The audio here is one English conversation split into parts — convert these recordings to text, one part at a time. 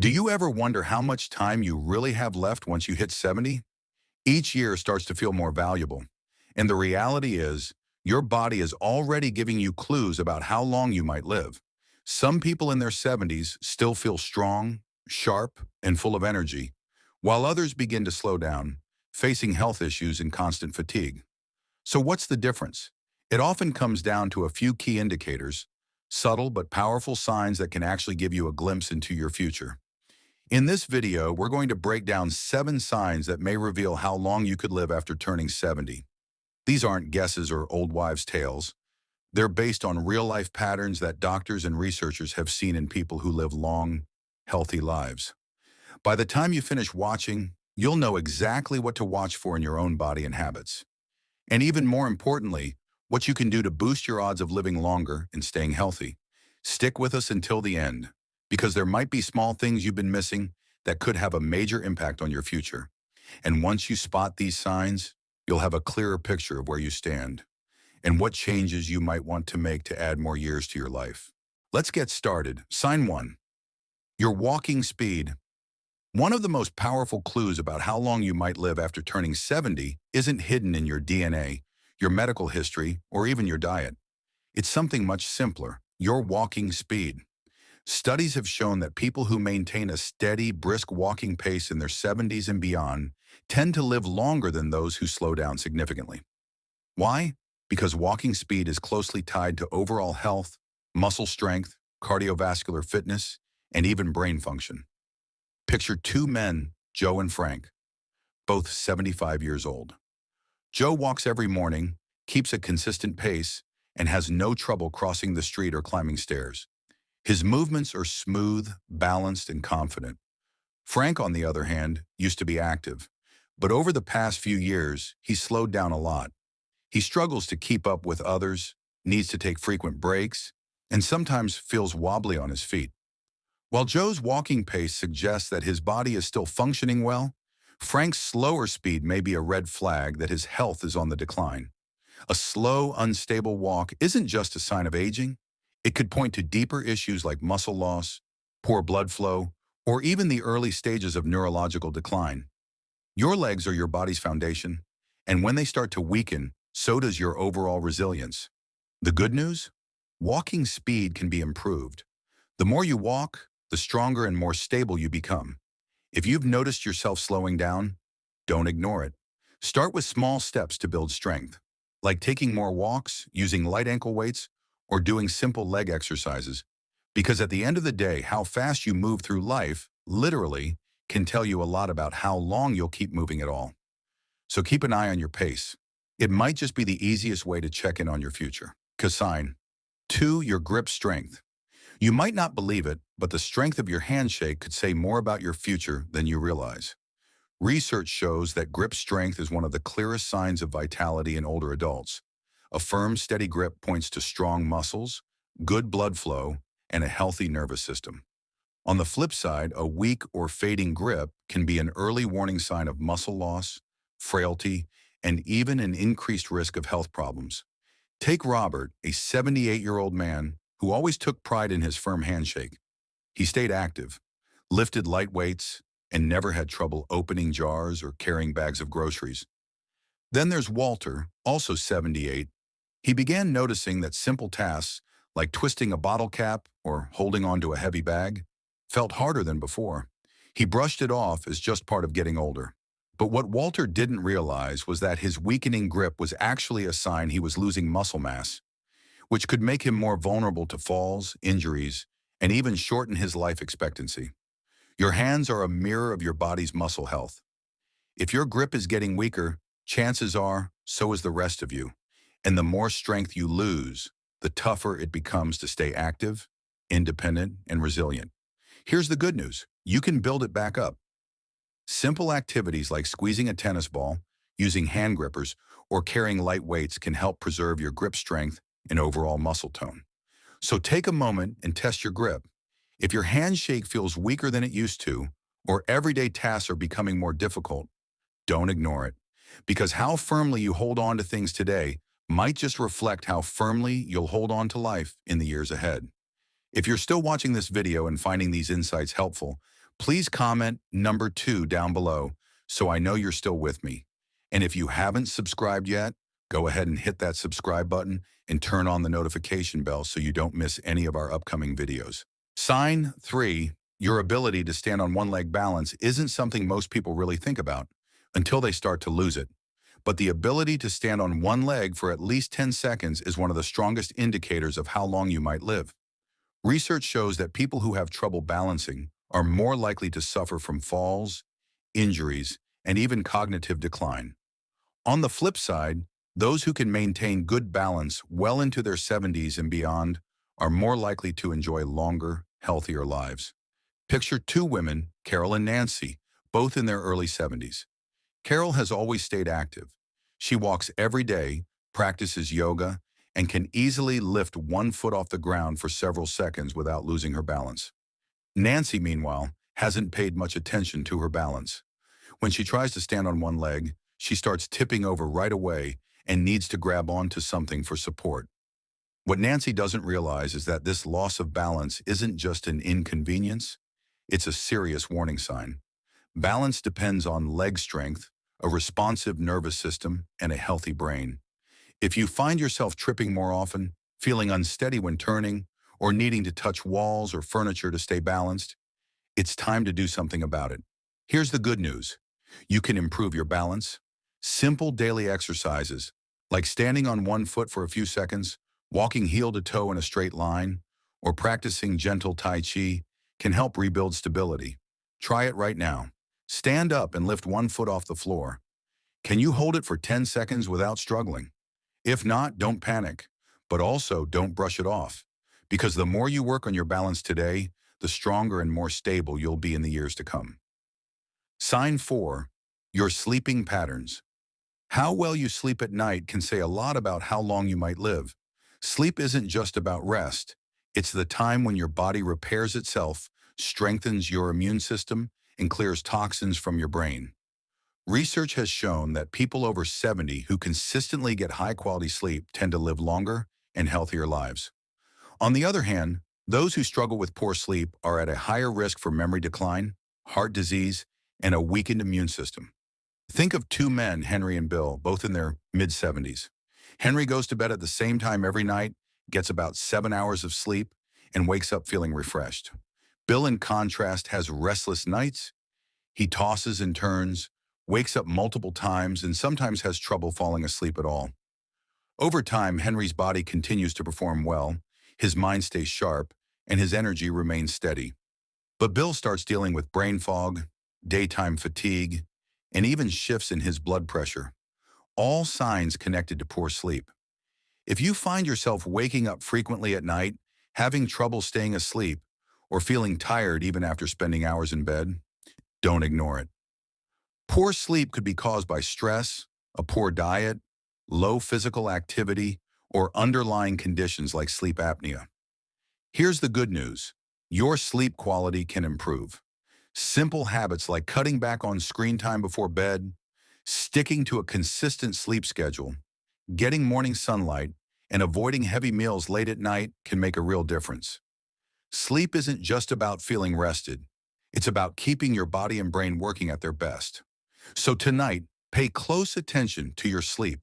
Do you ever wonder how much time you really have left once you hit 70? Each year starts to feel more valuable. And the reality is, your body is already giving you clues about how long you might live. Some people in their 70s still feel strong, sharp, and full of energy, while others begin to slow down, facing health issues and constant fatigue. So what's the difference? It often comes down to a few key indicators, subtle but powerful signs that can actually give you a glimpse into your future. In this video, we're going to break down 7 signs that may reveal how long you could live after turning 70. These aren't guesses or old wives' tales. They're based on real-life patterns that doctors and researchers have seen in people who live long, healthy lives. By the time you finish watching, you'll know exactly what to watch for in your own body and habits. And even more importantly, what you can do to boost your odds of living longer and staying healthy. Stick with us until the end, because there might be small things you've been missing that could have a major impact on your future. And once you spot these signs, you'll have a clearer picture of where you stand and what changes you might want to make to add more years to your life. Let's get started. Sign 1. Your walking speed. One of the most powerful clues about how long you might live after turning 70 isn't hidden in your DNA, your medical history, or even your diet. It's something much simpler: your walking speed. Studies have shown that people who maintain a steady, brisk walking pace in their 70s and beyond tend to live longer than those who slow down significantly. Why? Because walking speed is closely tied to overall health, muscle strength, cardiovascular fitness, and even brain function. Picture 2 men, Joe and Frank, both 75 years old. Joe walks every morning, keeps a consistent pace, and has no trouble crossing the street or climbing stairs. His movements are smooth, balanced, and confident. Frank, on the other hand, used to be active, but over the past few years, he's slowed down a lot. He struggles to keep up with others, needs to take frequent breaks, and sometimes feels wobbly on his feet. While Joe's walking pace suggests that his body is still functioning well, Frank's slower speed may be a red flag that his health is on the decline. A slow, unstable walk isn't just a sign of aging. It could point to deeper issues like muscle loss, poor blood flow, or even the early stages of neurological decline. Your legs are your body's foundation, and when they start to weaken, so does your overall resilience. The good news? Walking speed can be improved. The more you walk, the stronger and more stable you become. If you've noticed yourself slowing down, don't ignore it. Start with small steps to build strength, like taking more walks, using light ankle weights, or doing simple leg exercises. Because at the end of the day, how fast you move through life, literally, can tell you a lot about how long you'll keep moving at all. So keep an eye on your pace. It might just be the easiest way to check in on your future. Sign 2. Your grip strength. You might not believe it, but the strength of your handshake could say more about your future than you realize. Research shows that grip strength is one of the clearest signs of vitality in older adults. A firm, steady grip points to strong muscles, good blood flow, and a healthy nervous system. On the flip side, a weak or fading grip can be an early warning sign of muscle loss, frailty, and even an increased risk of health problems. Take Robert, a 78-year-old man who always took pride in his firm handshake. He stayed active, lifted light weights, and never had trouble opening jars or carrying bags of groceries. Then there's Walter, also 78. He began noticing that simple tasks, like twisting a bottle cap or holding onto a heavy bag, felt harder than before. He brushed it off as just part of getting older. But what Walter didn't realize was that his weakening grip was actually a sign he was losing muscle mass, which could make him more vulnerable to falls, injuries, and even shorten his life expectancy. Your hands are a mirror of your body's muscle health. If your grip is getting weaker, chances are so is the rest of you. And the more strength you lose, the tougher it becomes to stay active, independent, and resilient. Here's the good news: you can build it back up. Simple activities like squeezing a tennis ball, using hand grippers, or carrying light weights can help preserve your grip strength and overall muscle tone. So take a moment and test your grip. If your handshake feels weaker than it used to, or everyday tasks are becoming more difficult, don't ignore it. Because how firmly you hold on to things today might just reflect how firmly you'll hold on to life in the years ahead. If you're still watching this video and finding these insights helpful, Please comment number 2 down below so I know you're still with me. And if you haven't subscribed yet, go ahead and hit that subscribe button and turn on the notification bell so you don't miss any of our upcoming videos. Sign 3, your ability to stand on one leg balance isn't something most people really think about until they start to lose it. But the ability to stand on one leg for at least 10 seconds is one of the strongest indicators of how long you might live. Research shows that people who have trouble balancing are more likely to suffer from falls, injuries, and even cognitive decline. On the flip side, those who can maintain good balance well into their 70s and beyond are more likely to enjoy longer, healthier lives. Picture two women, Carol and Nancy, both in their early 70s. Carol has always stayed active. She walks every day, practices yoga, and can easily lift one foot off the ground for several seconds without losing her balance. Nancy, meanwhile, hasn't paid much attention to her balance. When she tries to stand on one leg, she starts tipping over right away and needs to grab onto something for support. What Nancy doesn't realize is that this loss of balance isn't just an inconvenience, it's a serious warning sign. Balance depends on leg strength, a responsive nervous system, and a healthy brain. If you find yourself tripping more often, feeling unsteady when turning, or needing to touch walls or furniture to stay balanced, it's time to do something about it. Here's the good news. You can improve your balance. Simple daily exercises, like standing on one foot for a few seconds, walking heel to toe in a straight line, or practicing gentle Tai Chi, can help rebuild stability. Try it right now. Stand up and lift one foot off the floor. Can you hold it for 10 seconds without struggling? If not, don't panic, but also don't brush it off, because the more you work on your balance today, the stronger and more stable you'll be in the years to come. Sign 4, your sleeping patterns. How well you sleep at night can say a lot about how long you might live. Sleep isn't just about rest. It's the time when your body repairs itself, strengthens your immune system, and clears toxins from your brain. Research has shown that people over 70 who consistently get high-quality sleep tend to live longer and healthier lives. On the other hand, those who struggle with poor sleep are at a higher risk for memory decline, heart disease, and a weakened immune system. Think of two men, Henry and Bill, both in their mid-70s. Henry goes to bed at the same time every night, gets about 7 hours of sleep, and wakes up feeling refreshed. Bill, in contrast, has restless nights. He tosses and turns, wakes up multiple times, and sometimes has trouble falling asleep at all. Over time, Henry's body continues to perform well, his mind stays sharp, and his energy remains steady. But Bill starts dealing with brain fog, daytime fatigue, and even shifts in his blood pressure, all signs connected to poor sleep. If you find yourself waking up frequently at night, having trouble staying asleep, or feeling tired even after spending hours in bed, don't ignore it. Poor sleep could be caused by stress, a poor diet, low physical activity, or underlying conditions like sleep apnea. Here's the good news. Your sleep quality can improve. Simple habits like cutting back on screen time before bed, sticking to a consistent sleep schedule, getting morning sunlight, and avoiding heavy meals late at night can make a real difference. Sleep isn't just about feeling rested. It's about keeping your body and brain working at their best. So tonight, pay close attention to your sleep,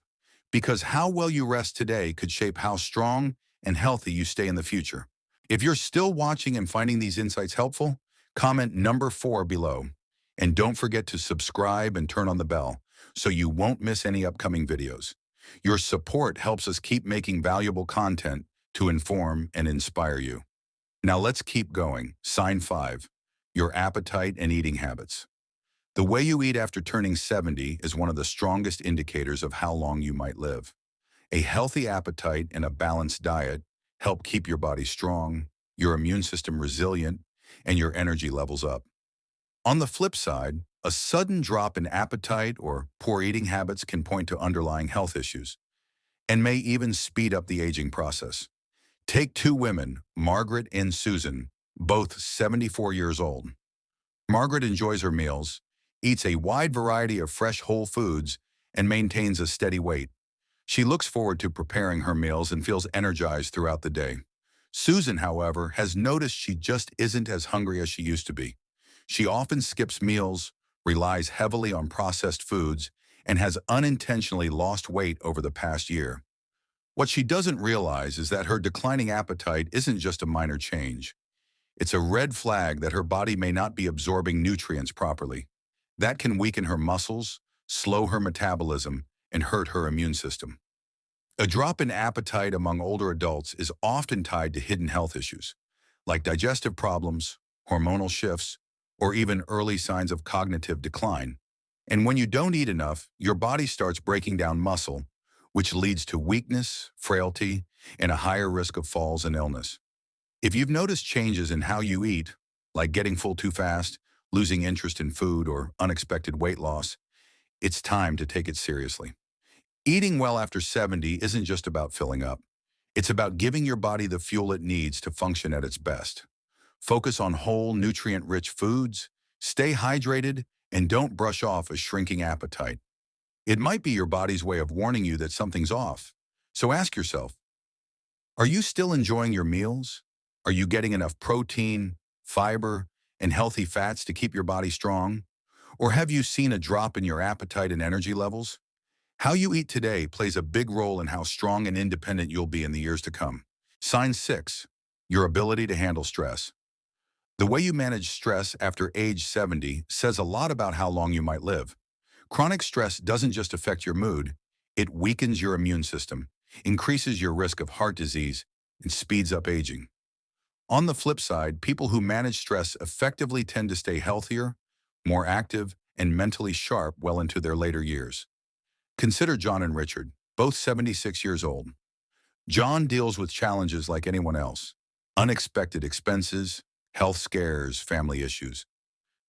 because how well you rest today could shape how strong and healthy you stay in the future. If you're still watching and finding these insights helpful, comment number 4 below. And don't forget to subscribe and turn on the bell so you won't miss any upcoming videos. Your support helps us keep making valuable content to inform and inspire you. Now let's keep going. Sign 5, your appetite and eating habits. The way you eat after turning 70 is one of the strongest indicators of how long you might live. A healthy appetite and a balanced diet help keep your body strong, your immune system resilient, and your energy levels up. On the flip side, a sudden drop in appetite or poor eating habits can point to underlying health issues and may even speed up the aging process. Take two women, Margaret and Susan, both 74 years old. Margaret enjoys her meals, eats a wide variety of fresh whole foods, and maintains a steady weight. She looks forward to preparing her meals and feels energized throughout the day. Susan, however, has noticed she just isn't as hungry as she used to be. She often skips meals, relies heavily on processed foods, and has unintentionally lost weight over the past year. What she doesn't realize is that her declining appetite isn't just a minor change. It's a red flag that her body may not be absorbing nutrients properly. That can weaken her muscles, slow her metabolism, and hurt her immune system. A drop in appetite among older adults is often tied to hidden health issues, like digestive problems, hormonal shifts, or even early signs of cognitive decline. And when you don't eat enough, your body starts breaking down muscle, which leads to weakness, frailty, and a higher risk of falls and illness. If you've noticed changes in how you eat, like getting full too fast, losing interest in food, or unexpected weight loss, it's time to take it seriously. Eating well after 70 isn't just about filling up. It's about giving your body the fuel it needs to function at its best. Focus on whole, nutrient-rich foods, stay hydrated, and don't brush off a shrinking appetite. It might be your body's way of warning you that something's off. So ask yourself, are you still enjoying your meals? Are you getting enough protein, fiber, and healthy fats to keep your body strong? Or have you seen a drop in your appetite and energy levels? How you eat today plays a big role in how strong and independent you'll be in the years to come. Sign 6. Your ability to handle stress. The way you manage stress after age 70 says a lot about how long you might live. Chronic stress doesn't just affect your mood, it weakens your immune system, increases your risk of heart disease, and speeds up aging. On the flip side, people who manage stress effectively tend to stay healthier, more active, and mentally sharp well into their later years. Consider John and Richard, both 76 years old. John deals with challenges like anyone else: unexpected expenses, health scares, family issues.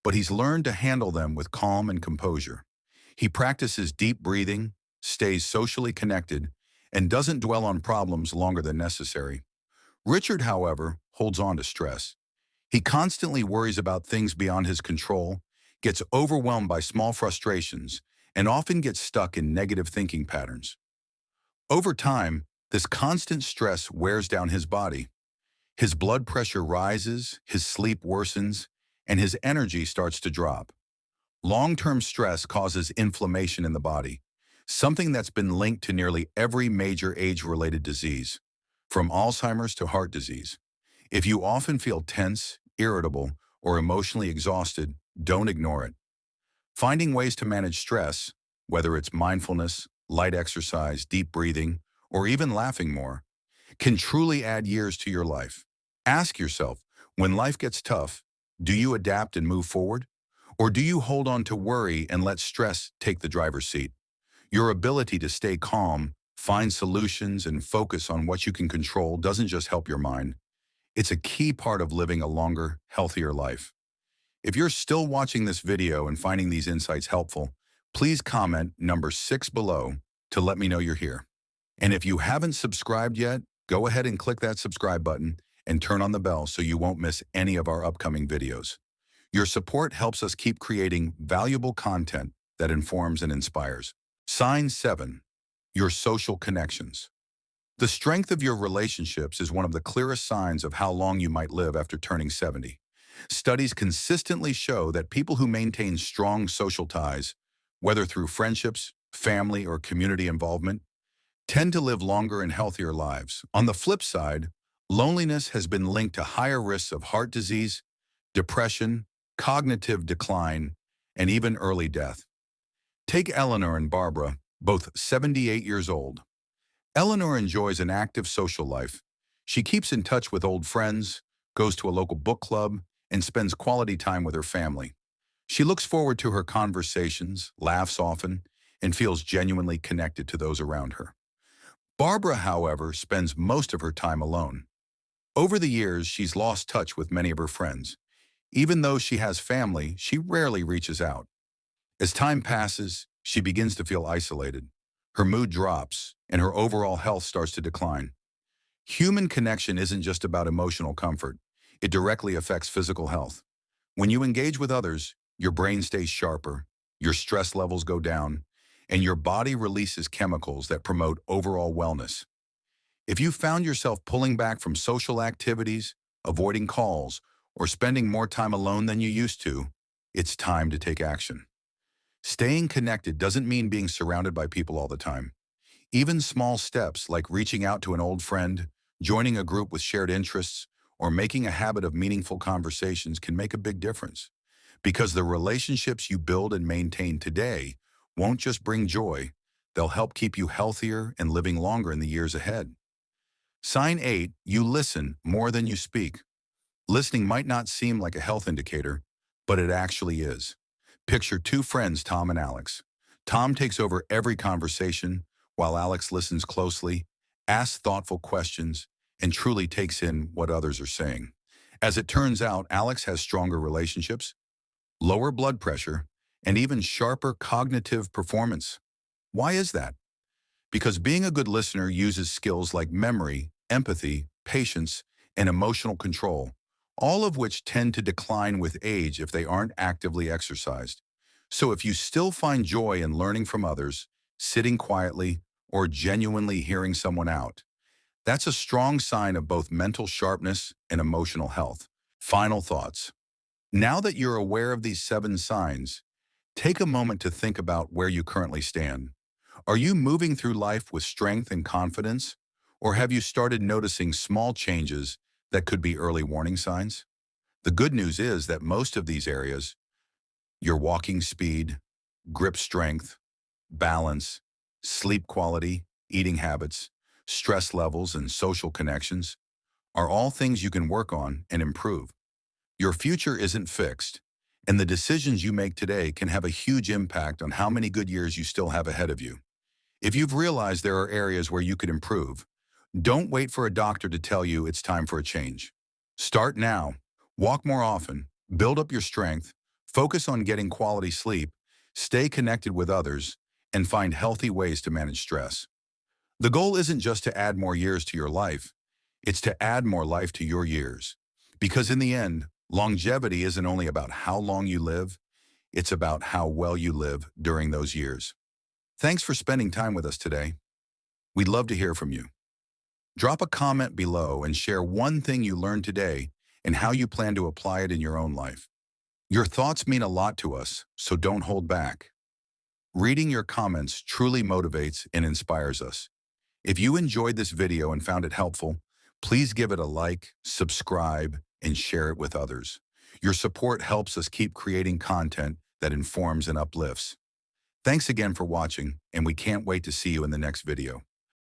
But he's learned to handle them with calm and composure. He practices deep breathing, stays socially connected, and doesn't dwell on problems longer than necessary. Richard, however, holds on to stress. He constantly worries about things beyond his control, gets overwhelmed by small frustrations, and often gets stuck in negative thinking patterns. Over time, this constant stress wears down his body. His blood pressure rises, his sleep worsens, and his energy starts to drop. Long-term stress causes inflammation in the body, something that's been linked to nearly every major age-related disease, from Alzheimer's to heart disease. If you often feel tense, irritable, or emotionally exhausted, don't ignore it. Finding ways to manage stress, whether it's mindfulness, light exercise, deep breathing, or even laughing more, can truly add years to your life. Ask yourself, when life gets tough, do you adapt and move forward? Or do you hold on to worry and let stress take the driver's seat? Your ability to stay calm, find solutions, and focus on what you can control doesn't just help your mind. It's a key part of living a longer, healthier life. If you're still watching this video and finding these insights helpful, please comment number 6 below to let me know you're here. And if you haven't subscribed yet, go ahead and click that subscribe button and turn on the bell so you won't miss any of our upcoming videos. Your support helps us keep creating valuable content that informs and inspires. Sign 7. Your social connections. The strength of your relationships is one of the clearest signs of how long you might live after turning 70. Studies consistently show that people who maintain strong social ties, whether through friendships, family, or community involvement, tend to live longer and healthier lives. On the flip side, loneliness has been linked to higher risks of heart disease, depression, cognitive decline, and even early death. Take Eleanor and Barbara, both 78 years old. Eleanor enjoys an active social life. She keeps in touch with old friends, goes to a local book club, and spends quality time with her family. She looks forward to her conversations, laughs often, and feels genuinely connected to those around her. Barbara, however, spends most of her time alone. Over the years, she's lost touch with many of her friends. Even though she has family, she rarely reaches out. As time passes, she begins to feel isolated. Her mood drops, and her overall health starts to decline. Human connection isn't just about emotional comfort. It directly affects physical health. When you engage with others, your brain stays sharper, your stress levels go down, and your body releases chemicals that promote overall wellness. If you found yourself pulling back from social activities, avoiding calls, or spending more time alone than you used to, it's time to take action. Staying connected doesn't mean being surrounded by people all the time. Even small steps like reaching out to an old friend, joining a group with shared interests, or making a habit of meaningful conversations can make a big difference. Because the relationships you build and maintain today won't just bring joy, they'll help keep you healthier and living longer in the years ahead. Sign 8, you listen more than you speak. Listening might not seem like a health indicator, but it actually is. Picture two friends, Tom and Alex. Tom takes over every conversation, while Alex listens closely, asks thoughtful questions, and truly takes in what others are saying. As it turns out, Alex has stronger relationships, lower blood pressure, and even sharper cognitive performance. Why is that? Because being a good listener uses skills like memory, empathy, patience, and emotional control, all of which tend to decline with age if they aren't actively exercised. So if you still find joy in learning from others, sitting quietly, or genuinely hearing someone out, that's a strong sign of both mental sharpness and emotional health. Final thoughts. Now that you're aware of these 7 signs, take a moment to think about where you currently stand. Are you moving through life with strength and confidence? Or have you started noticing small changes that could be early warning signs? The good news is that most of these areas, your walking speed, grip strength, balance, sleep quality, eating habits, stress levels, and social connections, are all things you can work on and improve. Your future isn't fixed, and the decisions you make today can have a huge impact on how many good years you still have ahead of you. If you've realized there are areas where you could improve, don't wait for a doctor to tell you it's time for a change. Start now. Walk more often, build up your strength, focus on getting quality sleep, stay connected with others, and find healthy ways to manage stress. The goal isn't just to add more years to your life, it's to add more life to your years. Because in the end, longevity isn't only about how long you live, it's about how well you live during those years. Thanks for spending time with us today. We'd love to hear from you. Drop a comment below and share one thing you learned today and how you plan to apply it in your own life. Your thoughts mean a lot to us, so don't hold back. Reading your comments truly motivates and inspires us. If you enjoyed this video and found it helpful, please give it a like, subscribe, and share it with others. Your support helps us keep creating content that informs and uplifts. Thanks again for watching, and we can't wait to see you in the next video.